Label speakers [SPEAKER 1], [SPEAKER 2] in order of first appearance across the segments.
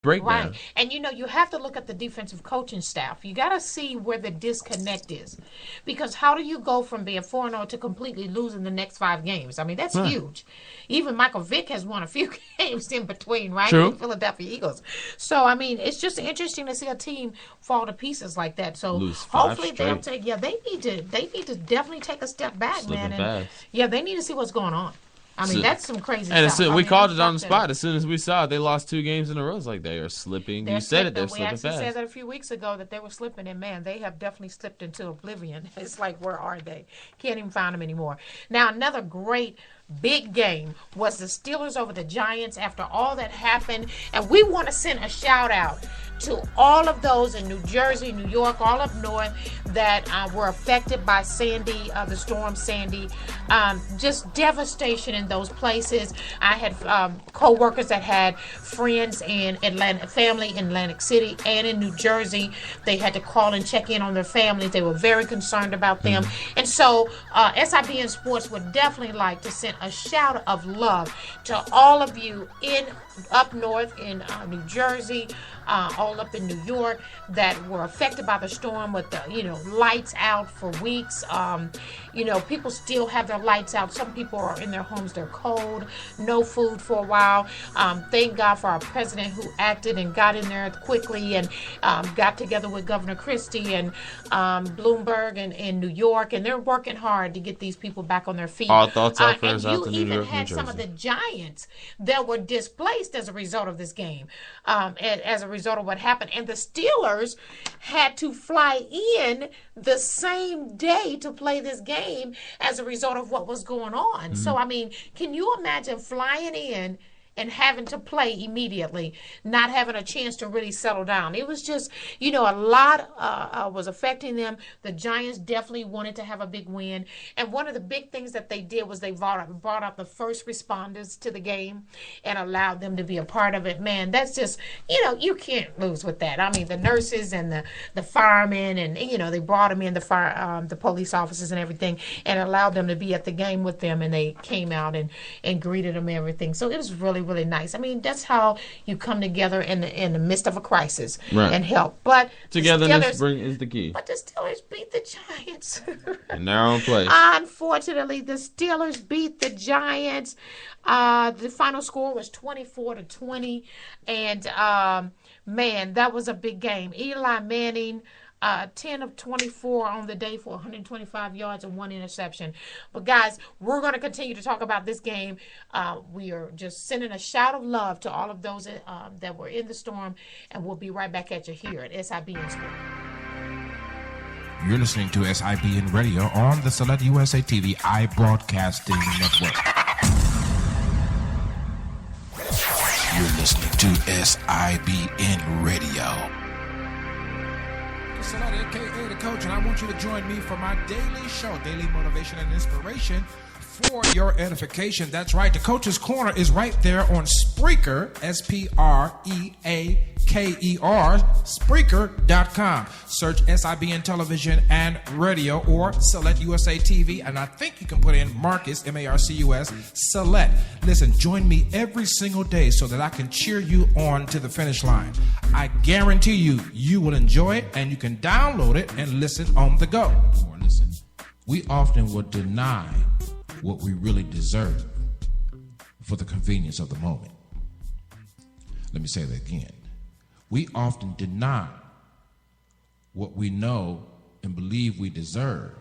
[SPEAKER 1] breakdown.
[SPEAKER 2] Right. And, you have to look at the defensive coaching staff. You got to see where the disconnect is. Because how do you go from being 4-0 to completely losing the next 5 games? I mean, that's huge. Even Michael Vick has won a few games in between, right?
[SPEAKER 1] True.
[SPEAKER 2] The Philadelphia Eagles. So, I mean, it's just interesting to see a team fall to pieces like that. So,
[SPEAKER 1] Lose 5
[SPEAKER 2] hopefully they'll
[SPEAKER 1] straight.
[SPEAKER 2] they need to definitely take a step back,
[SPEAKER 1] Slipping
[SPEAKER 2] man. And,
[SPEAKER 1] fast.
[SPEAKER 2] they need to see what's going on. I mean, that's some crazy
[SPEAKER 1] And
[SPEAKER 2] stuff.
[SPEAKER 1] we called it on the spot. As soon as we saw it, they lost 2 games in a row. It's like they are slipping. You said it, they're slipping fast.
[SPEAKER 2] We actually said that a few weeks ago that they were slipping, and man, they have definitely slipped into oblivion. It's like, where are they? Can't even find them anymore. Now, another great big game was the Steelers over the Giants after all that happened. And we want to send a shout out to all of those in New Jersey, New York, all up north that were affected by Sandy, the storm Sandy. Just devastation in those places. I had co-workers that had friends in family in Atlantic City and in New Jersey. They had to call and check in on their families. They were very concerned about them. And so SIBN Sports would definitely like to send a shout of love to all of you up north in New Jersey, all up in New York that were affected by the storm with the lights out for weeks. People still have their lights out. Some people are in their homes, they're cold, no food for a while. Thank God for our president who acted and got in there quickly and got together with Governor Christie and Bloomberg in New York, and they're working hard to get these people back on their feet.
[SPEAKER 1] All thoughts out prayers out to New York, New Jersey.
[SPEAKER 2] You even had some of the Giants that were displaced as a result of this game, as a result of what happened. And the Steelers had to fly in the same day to play this game as a result of what was going on. Mm-hmm. So, I mean, can you imagine flying in and having to play immediately, not having a chance to really settle down? It was just, a lot was affecting them. The Giants definitely wanted to have a big win. And one of the big things that they did was they brought up the first responders to the game and allowed them to be a part of it. Man, that's just, you can't lose with that. I mean, the nurses and the firemen and, they brought them in, the police officers and everything, and allowed them to be at the game with them. And they came out and greeted them and everything. So it was really, really nice. I mean, that's how you come together in the midst of a crisis and help. But
[SPEAKER 1] togetherness is the key.
[SPEAKER 2] But the Steelers beat the Giants
[SPEAKER 1] in their own place.
[SPEAKER 2] Unfortunately, the Steelers beat the Giants. The final score was 24-20, and man, that was a big game. Eli Manning, 10 of 24 on the day for 125 yards and 1 interception. But guys, we're going to continue to talk about this game. We are just sending a shout of love to all of those that were in the storm, and we'll be right back at you here at SIBN Sports.
[SPEAKER 3] You're listening to SIBN Radio on the Select USA TV iBroadcasting Network. You're listening to SIBN Radio. Select, aka the Coach, and I want you to join me for my daily show, Daily Motivation and Inspiration for your edification. That's right, the Coach's Corner is right there on Spreaker, Spreaker, Spreaker.com. Search SIBN Television and Radio or Select USA TV, and I think you can put in Marcus, Marcus, Select. Listen, join me every single day so that I can cheer you on to the finish line. I guarantee you will enjoy it, and you can download it and listen on the go. Listen, we often would deny what we really deserve for the convenience of the moment. Let me say that again. We often deny what we know and believe we deserve.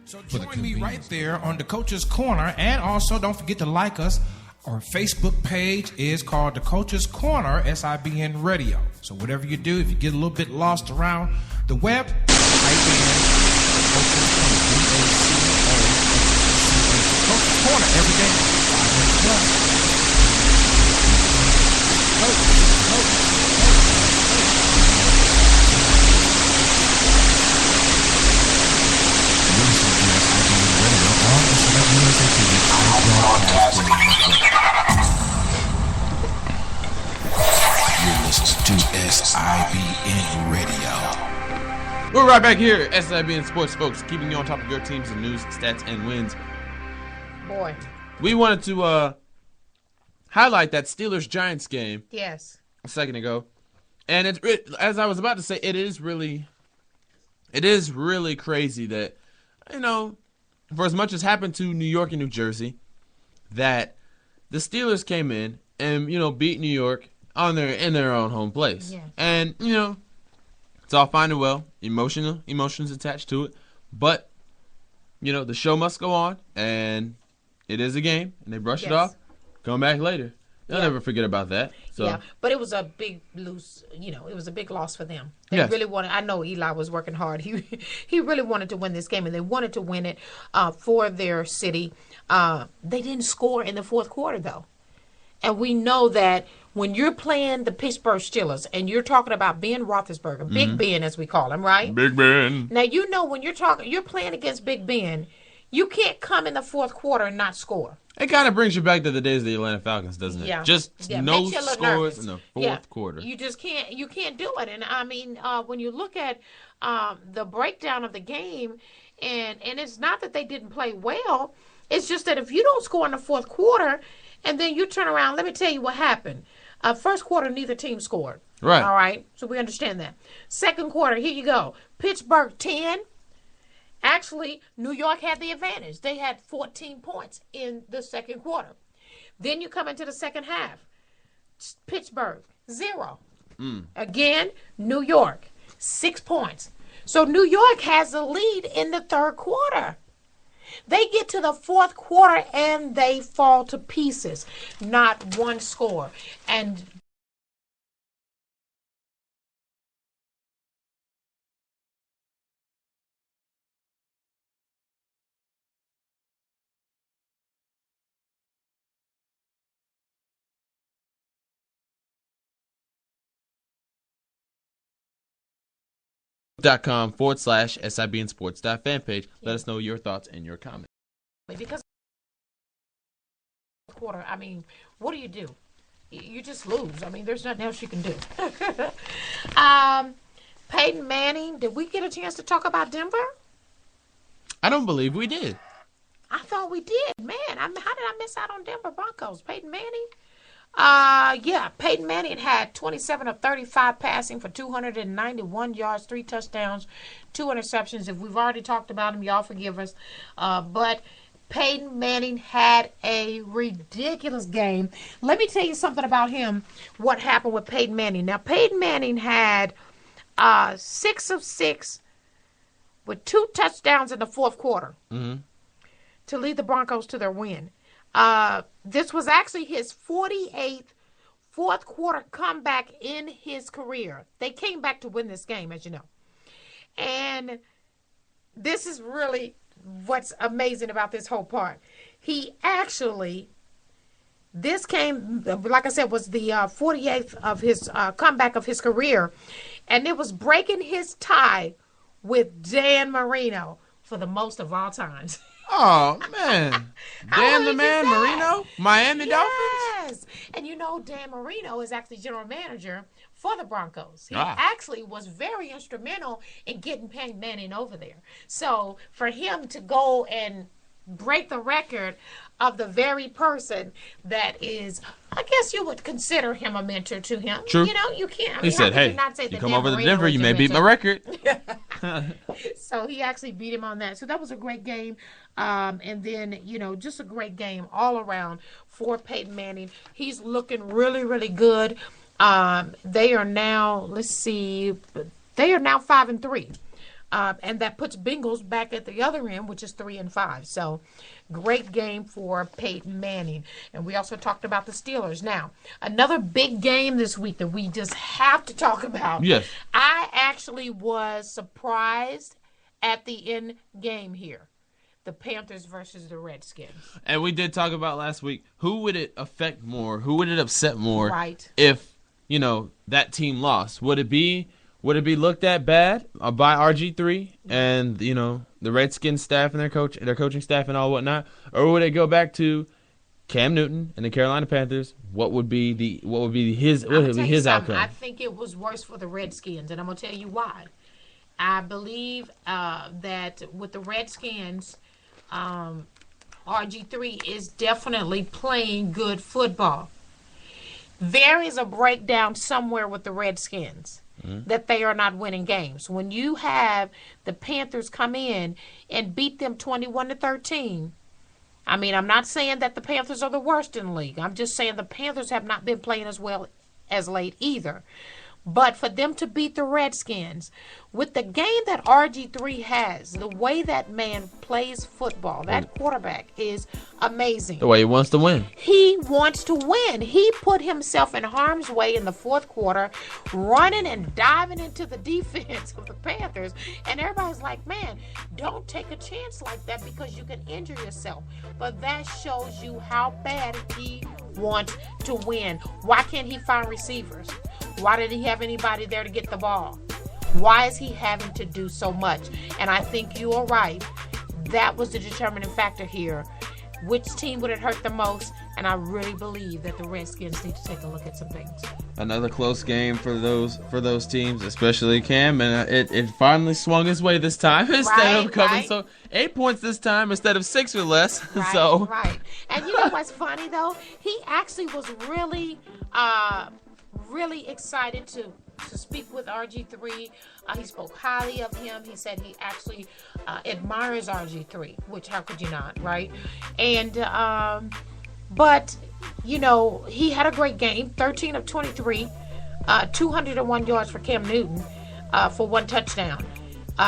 [SPEAKER 3] So join me right there on the Coach's Corner, and also don't forget to like us. Our Facebook page is called the Coach's Corner, SIBN Radio. So whatever you do, if you get a little bit lost around the web, type in Coach's Corner, Coach's Corner every day, 5 minutes plus. You're listening to SIBN Radio.
[SPEAKER 1] We're right back here at SIBN Sports, folks, keeping you on top of your teams and news, stats, and wins.
[SPEAKER 2] Boy.
[SPEAKER 1] We wanted to highlight that Steelers-Giants game.
[SPEAKER 2] Yes.
[SPEAKER 1] a second ago. And as I was about to say, it is really crazy that, for as much as happened to New York and New Jersey, that the Steelers came in and, beat New York in their own home place.
[SPEAKER 2] Yeah.
[SPEAKER 1] And, it's all fine and well. Emotions attached to it. But, the show must go on, and it is a game, and they brush it off, come back later. They'll never forget about that. So.
[SPEAKER 2] Yeah, but it was a big it was a big loss for them. They really wanted. I know Eli was working hard. He really wanted to win this game, and they wanted to win it for their city. They didn't score in the fourth quarter, though. And we know that when you're playing the Pittsburgh Steelers, and you're talking about Ben Roethlisberger, Big Ben as we call him, right?
[SPEAKER 1] Big Ben.
[SPEAKER 2] Now, when you're playing against Big Ben, you can't come in the fourth quarter and not score.
[SPEAKER 1] It kind of brings you back to the days of the Atlanta Falcons, doesn't it?
[SPEAKER 2] Yeah.
[SPEAKER 1] Just no scores in the fourth quarter.
[SPEAKER 2] You just can't. You can't do it. And I mean, when you look at the breakdown of the game, and it's not that they didn't play well. It's just that if you don't score in the fourth quarter, and then you turn around, let me tell you what happened. First quarter, neither team scored.
[SPEAKER 1] Right.
[SPEAKER 2] All right. So we understand that. Second quarter, here you go. Pittsburgh 10. Actually, New York had the advantage. They had 14 points in the second quarter. Then you come into the second half. Pittsburgh, 0. Again, New York, 6 points. So New York has the lead in the third quarter. They get to the fourth quarter and they fall to pieces. Not one score. And
[SPEAKER 1] .com/SIBN Sports fan page. Let us know your thoughts and your comments.
[SPEAKER 2] because quarter, I mean, what do? You just lose. I mean, there's nothing else you can do. Peyton Manning, did we get a chance to talk about Denver?
[SPEAKER 1] I don't believe we did.
[SPEAKER 2] I thought we did. Man, how did I miss out on Denver Broncos? Peyton Manning? Peyton Manning had 27 of 35 passing for 291 yards, 3 touchdowns, 2 interceptions. If we've already talked about him, y'all forgive us. But Peyton Manning had a ridiculous game. Let me tell you something about him, what happened with Peyton Manning. Now, Peyton Manning had 6 of 6 with 2 touchdowns in the fourth quarter to lead the Broncos to their win. This was actually his 48th fourth quarter comeback in his career. They came back to win this game, as you know. And this is really what's amazing about this whole part. This came, like I said, was the 48th of his comeback of his career. And it was breaking his tie with Dan Marino for the most of all times.
[SPEAKER 1] Oh, man. Dan the Man Marino? Miami Dolphins?
[SPEAKER 2] Yes. And Dan Marino is actually general manager for the Broncos. He actually was very instrumental in getting Peyton Manning over there. So for him to go and break the record of the very person that is, I guess you would consider him a mentor to him.
[SPEAKER 1] True.
[SPEAKER 2] You can't.
[SPEAKER 1] He said, hey, you come over to Denver, you may beat my record.
[SPEAKER 2] So he actually beat him on that. So that was a great game. And then, just a great game all around for Peyton Manning. He's looking really, really good. They are now, they are now 5-3. And that puts Bengals back at the other end, which is 3-5. So great game for Peyton Manning. And we also talked about the Steelers. Now, another big game this week that we just have to talk about.
[SPEAKER 1] Yes.
[SPEAKER 2] I actually was surprised at the end game here. The Panthers versus the Redskins.
[SPEAKER 1] And we did talk about last week, who would it affect more? Who would it upset more?
[SPEAKER 2] Right.
[SPEAKER 1] If, that team lost? Would it be looked at bad by RG3 and, the Redskins staff and their coaching staff and all whatnot? Or would it go back to Cam Newton and the Carolina Panthers? What would be his outcome?
[SPEAKER 2] I think it was worse for the Redskins, and I'm going to tell you why. I believe that with the Redskins, RG3 is definitely playing good football. There is a breakdown somewhere with the Redskins that they are not winning games. When you have the Panthers come in and beat them 21-13, I mean, I'm not saying that the Panthers are the worst in the league. I'm just saying the Panthers have not been playing as well as late either. But for them to beat the Redskins, with the game that RG3 has, the way that man plays football, that quarterback is amazing.
[SPEAKER 1] The way he wants to win.
[SPEAKER 2] He wants to win. He put himself in harm's way in the fourth quarter, running and diving into the defense of the Panthers. And everybody's like, man, don't take a chance like that because you can injure yourself. But that shows you how bad he wants to win. Why can't he find receivers? Why did he have anybody there to get the ball? Why is he having to do so much? And I think you are right. That was the determining factor here. Which team would it hurt the most? And I really believe that the Redskins need to take a look at some things.
[SPEAKER 1] Another close game for those teams, especially Cam, and it finally swung his way this time instead of coming.
[SPEAKER 2] Right.
[SPEAKER 1] So 8 points this time instead of 6 or less.
[SPEAKER 2] Right, right. And you know what's funny though? He actually was really excited to speak with RG3. He spoke highly of him. He said he actually admires RG3, which how could you not, right? And but you know, he had a great game, 13 of 23, 201 yards for Cam Newton for 1 touchdown.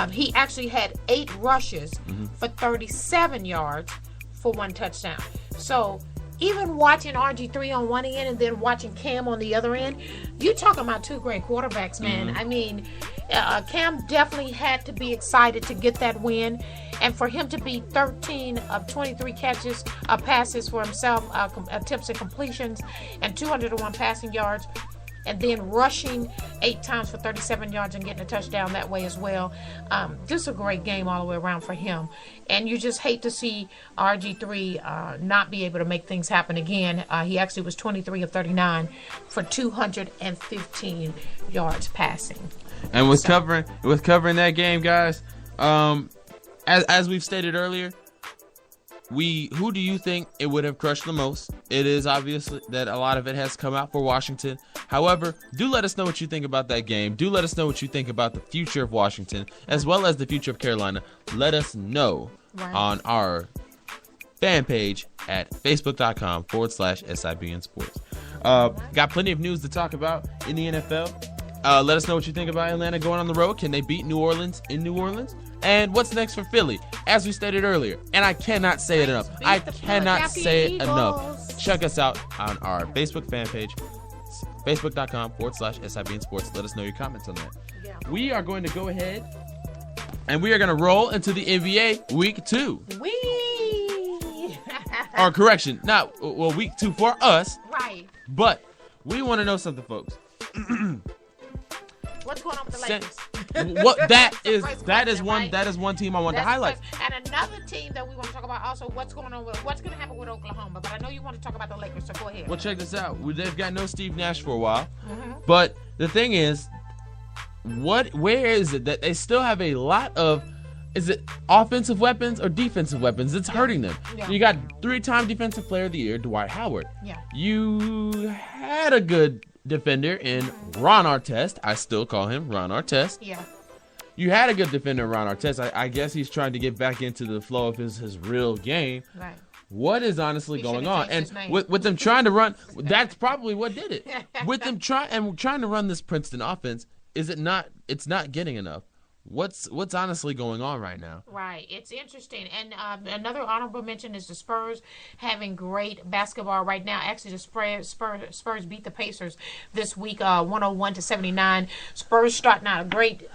[SPEAKER 2] He actually had 8 rushes for 37 yards for 1 touchdown. So even watching RG3 on one end and then watching Cam on the other end, you talking about 2 great quarterbacks, man. I mean, Cam definitely had to be excited to get that win. And for him to be 13 of 23 passes for himself, attempts and completions, and 201 passing yards, and then rushing 8 times for 37 yards and getting a touchdown that way as well. Just a great game all the way around for him. And you just hate to see RG3 not be able to make things happen again. He actually was 23 of 39 for 215 yards passing.
[SPEAKER 1] And with covering that game, guys, as we've stated earlier, who do you think it would have crushed the most? It is obvious that a lot of it has come out for Washington. However, do let us know what you think about that game. Do let us know what you think about the future of Washington as well as the future of Carolina. Let us know on our fan page at facebook.com/SIBN Sports. Got plenty of news to talk about in the NFL. Let us know what you think about Atlanta going on the road. Can they beat New Orleans in New Orleans? And what's next for Philly? As we stated earlier, and I cannot say it enough. I cannot say it enough. Check us out on our Facebook fan page, facebook.com/SIBN Sports. Let us know your comments on that. Yeah. We are going to go ahead and we are going to roll into the NBA Week 2. Or correction, Week 2 for us.
[SPEAKER 2] Right.
[SPEAKER 1] But we want to know something, folks.
[SPEAKER 2] What's going on with the Lakers?
[SPEAKER 1] That is one team I want to highlight.
[SPEAKER 2] And another team that we want to talk about also, what's going to happen with Oklahoma. But I know you want to talk about the Lakers, so go ahead.
[SPEAKER 1] Well, check this out. They've got no Steve Nash for a while. But the thing is, where is it that they still have a lot of, is it offensive weapons or defensive weapons? It's hurting them. Yeah. You got 3-time Defensive Player of the Year, Dwight Howard. Yeah. You had a good defender in Ron Artest. I still call him Ron Artest. Yeah. You had a good defender in Ron Artest. I guess he's trying to get back into the flow of his real game. Right. What is honestly going on? And with them trying to run, that's probably what did it. With them trying to run this Princeton offense, it's not getting enough. What's honestly going on right now? Right. It's interesting. And another honorable mention is the Spurs having great basketball right now. Actually, the Spurs beat the Pacers this week 101-79. Spurs starting out great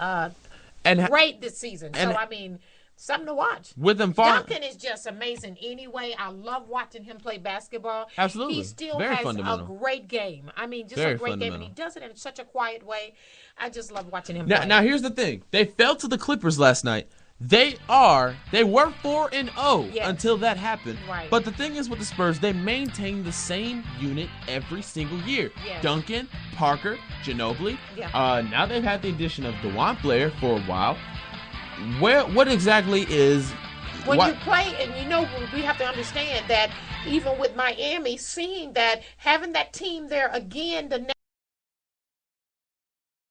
[SPEAKER 1] this season. So, I mean, something to watch. With them Duncan is just amazing anyway. I love watching him play basketball. Absolutely. He still has a great game. I mean, just a great game. And he does it in such a quiet way. I just love watching him play. Now, here's the thing. They fell to the Clippers last night. They were 4-0 until that happened. Right. But the thing is with the Spurs, they maintain the same unit every single year. Yes. Duncan, Parker, Ginobili. Yeah. Now they've had the addition of DeJuan Blair for a while. What exactly is
[SPEAKER 2] When you play, and we have to understand that even with Miami, seeing that, having that team there again the